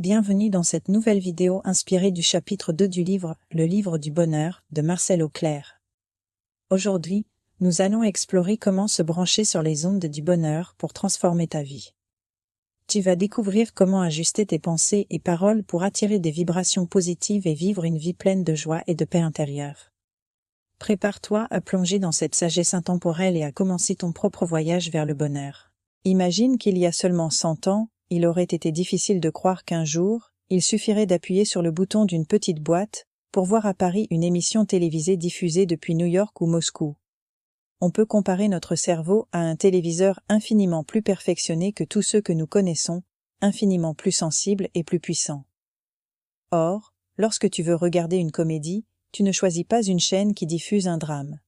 Bienvenue dans cette nouvelle vidéo inspirée du chapitre 2 du livre « Le livre du bonheur » de Marcel Auclair. Aujourd'hui, nous allons explorer comment se brancher sur les ondes du bonheur pour transformer ta vie. Tu vas découvrir comment ajuster tes pensées et paroles pour attirer des vibrations positives et vivre une vie pleine de joie et de paix intérieure. Prépare-toi à plonger dans cette sagesse intemporelle et à commencer ton propre voyage vers le bonheur. Imagine qu'il y a seulement 100 ans, il aurait été difficile de croire qu'un jour, il suffirait d'appuyer sur le bouton d'une petite boîte pour voir à Paris une émission télévisée diffusée depuis New York ou Moscou. On peut comparer notre cerveau à un téléviseur infiniment plus perfectionné que tous ceux que nous connaissons, infiniment plus sensible et plus puissant. Or, lorsque tu veux regarder une comédie, tu ne choisis pas une chaîne qui diffuse un drame.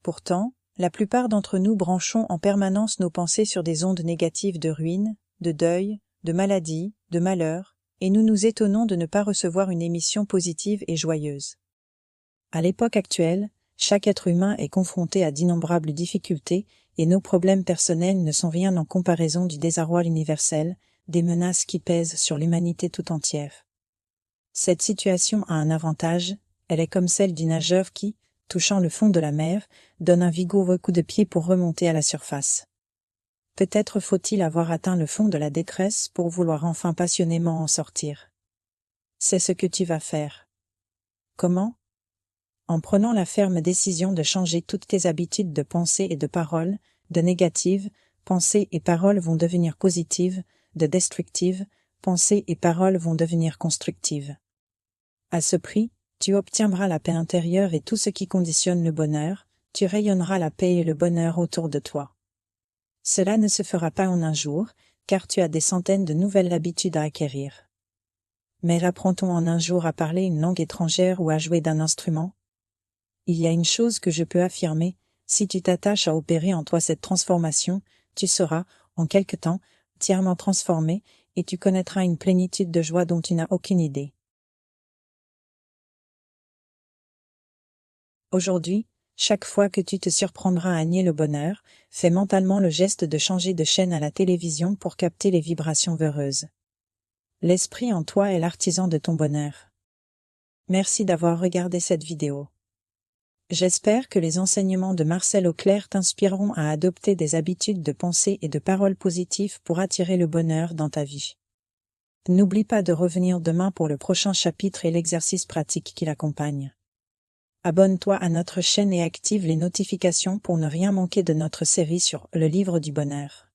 Pourtant, la plupart d'entre nous branchons en permanence nos pensées sur des ondes négatives de ruine, de deuil, de maladie, de malheur, et nous nous étonnons de ne pas recevoir une émission positive et joyeuse. À l'époque actuelle, chaque être humain est confronté à d'innombrables difficultés et nos problèmes personnels ne sont rien en comparaison du désarroi universel, des menaces qui pèsent sur l'humanité tout entière. Cette situation a un avantage, elle est comme celle du nageur qui, touchant le fond de la mer, donne un vigoureux coup de pied pour remonter à la surface. Peut-être faut-il avoir atteint le fond de la détresse pour vouloir enfin passionnément en sortir. C'est ce que tu vas faire. Comment ? En prenant la ferme décision de changer toutes tes habitudes de pensée et de parole, de négatives, pensées et paroles vont devenir positives, de destructives, pensées et paroles vont devenir constructives. À ce prix, tu obtiendras la paix intérieure et tout ce qui conditionne le bonheur, tu rayonneras la paix et le bonheur autour de toi. Cela ne se fera pas en un jour, car tu as des centaines de nouvelles habitudes à acquérir. Mais apprend-on en un jour à parler une langue étrangère ou à jouer d'un instrument ? Il y a une chose que je peux affirmer, si tu t'attaches à opérer en toi cette transformation, tu seras, en quelque temps, entièrement transformé et tu connaîtras une plénitude de joie dont tu n'as aucune idée. Aujourd'hui, chaque fois que tu te surprendras à nier le bonheur, fais mentalement le geste de changer de chaîne à la télévision pour capter les vibrations heureuses. L'esprit en toi est l'artisan de ton bonheur. Merci d'avoir regardé cette vidéo. J'espère que les enseignements de Marcel Auclair t'inspireront à adopter des habitudes de pensée et de paroles positives pour attirer le bonheur dans ta vie. N'oublie pas de revenir demain pour le prochain chapitre et l'exercice pratique qui l'accompagne. Abonne-toi à notre chaîne et active les notifications pour ne rien manquer de notre série sur le livre du bonheur.